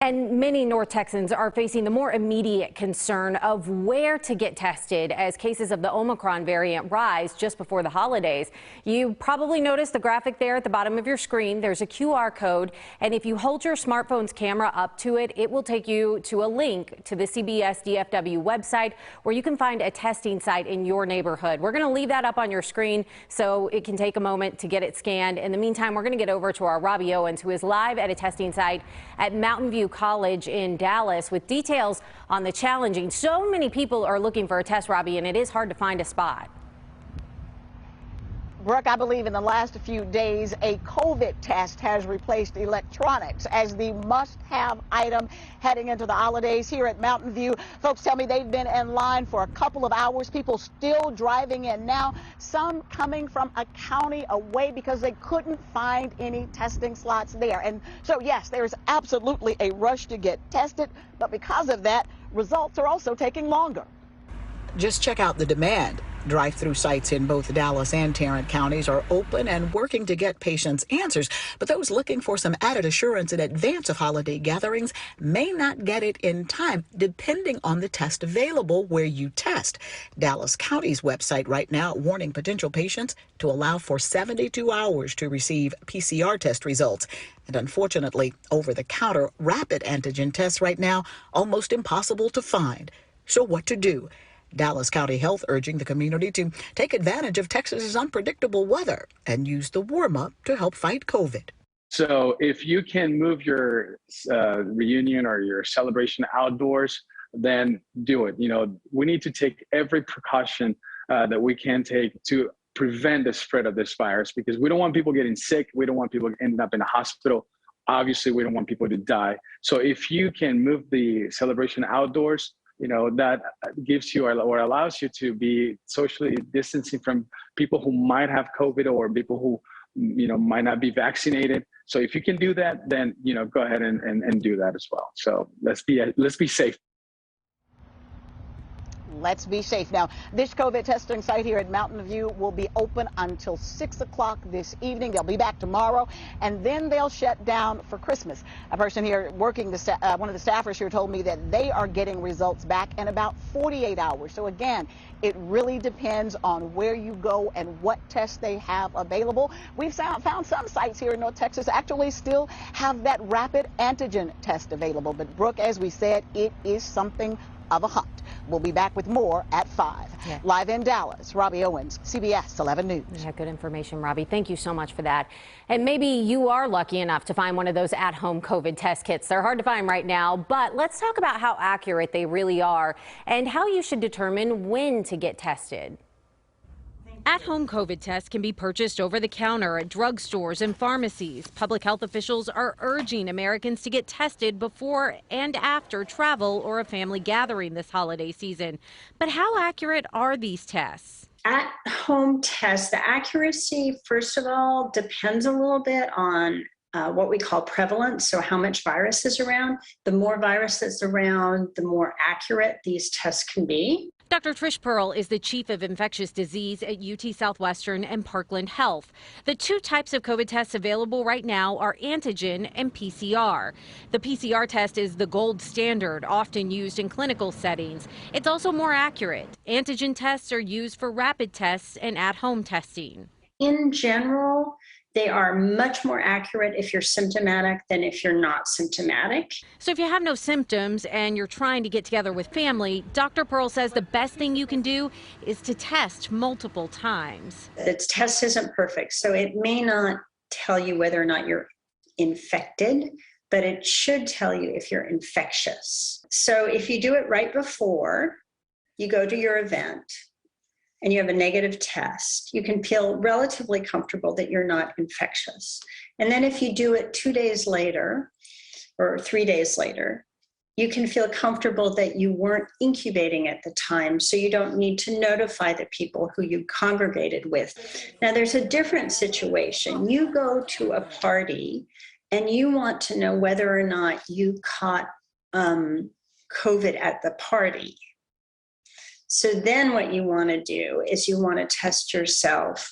And many North Texans are facing the more immediate concern of where to get tested as cases of the Omicron variant rise just before the holidays. You probably noticed the graphic there at the bottom of your screen. There's a QR code, and if you hold your smartphone's camera up to it, it will take you to a link to the CBS DFW website where you can find a testing site in your neighborhood. We're going to leave that up on your screen so it can take a moment to get it scanned. In the meantime, we're going to get over to our Robbie Owens, who is live at a testing site at Mountain View College in Dallas with details on the challenging. So many people are looking for a test, Robbie, and it is hard to find a spot. Brooke, I believe in the last few days, a COVID test has replaced electronics as the must-have item heading into the holidays here at Mountain View. Folks tell me they've been in line for a couple of hours. People still driving in now, some coming from a county away because they couldn't find any testing slots there. And so, yes, there's absolutely a rush to get tested, but because of that, results are also taking longer. Just check out the demand. Drive-through sites in both Dallas and Tarrant counties are open and working to get patients answers, but those looking for some added assurance in advance of holiday gatherings may not get it in time, depending on the test available where you test. Dallas County's website right now warning potential patients to allow for 72 hours to receive PCR test results. And unfortunately, over-the-counter rapid antigen tests right now almost impossible to find. So what to do? Dallas County Health urging the community to take advantage of Texas's unpredictable weather and use the warm-up to help fight COVID. So if you can move your reunion or your celebration outdoors, then do it. You know, we need to take every precaution that we can take to prevent the spread of this virus, because we don't want people getting sick. We don't want people ending up in a hospital. Obviously, we don't want people to die. So if you can move the celebration outdoors, you know, that gives you or allows you to be socially distancing from people who might have COVID or people who, you know, might not be vaccinated. So if you can do that, then, you know, go ahead and do that as well. So let's be safe. Let's be safe. Now, this COVID testing site here at Mountain View will be open until 6 o'clock this evening. They'll be back tomorrow, and then they'll shut down for Christmas. A person here working, one of the staffers here told me that they are getting results back in about 48 hours. So again, it really depends on where you go and what tests they have available. We've found some sites here in North Texas actually still have that rapid antigen test available. But Brooke, as we said, it is something of a hunt. We'll be back with more at 5. Yeah. Live in Dallas, Robbie Owens, CBS 11 News. Yeah, good information, Robbie. Thank you so much for that. And maybe you are lucky enough to find one of those at-home COVID test kits. They're hard to find right now, but let's talk about how accurate they really are and how you should determine when to get tested. At-home COVID tests can be purchased over the counter at drugstores and pharmacies. Public health officials are urging Americans to get tested before and after travel or a family gathering this holiday season. But how accurate are these tests? At-home tests, the accuracy, first of all, depends a little bit on what we call prevalence, so how much virus is around. The more virus that's around, the more accurate these tests can be. Dr. Trish Pearl is the chief of infectious disease at UT Southwestern and Parkland Health. The two types of COVID tests available right now are antigen and PCR. The PCR test is the gold standard, often used in clinical settings. It's also more accurate. Antigen tests are used for rapid tests and at-home testing. In general, they are much more accurate if you're symptomatic than if you're not symptomatic. So if you have no symptoms and you're trying to get together with family, Dr. Pearl says the best thing you can do is to test multiple times. The test isn't perfect, so it may not tell you whether or not you're infected, but it should tell you if you're infectious. So if you do it right before you go to your event, and you have a negative test, you can feel relatively comfortable that you're not infectious. And then if you do it 2 days later or 3 days later, you can feel comfortable that you weren't incubating at the time, so you don't need to notify the people who you congregated with. Now, there's a different situation. You go to a party and you want to know whether or not you caught COVID at the party. So then what you want to do is you want to test yourself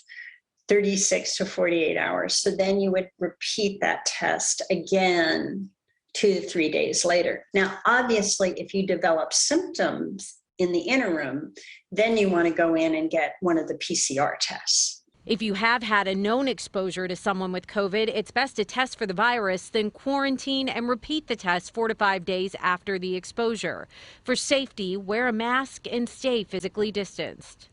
36 to 48 hours. So then you would repeat that test again 2 to 3 days later. Now, obviously, if you develop symptoms in the interim, then you want to go in and get one of the PCR tests. If you have had a known exposure to someone with COVID, it's best to test for the virus, then quarantine and repeat the test 4 to 5 days after the exposure. For safety, wear a mask and stay physically distanced.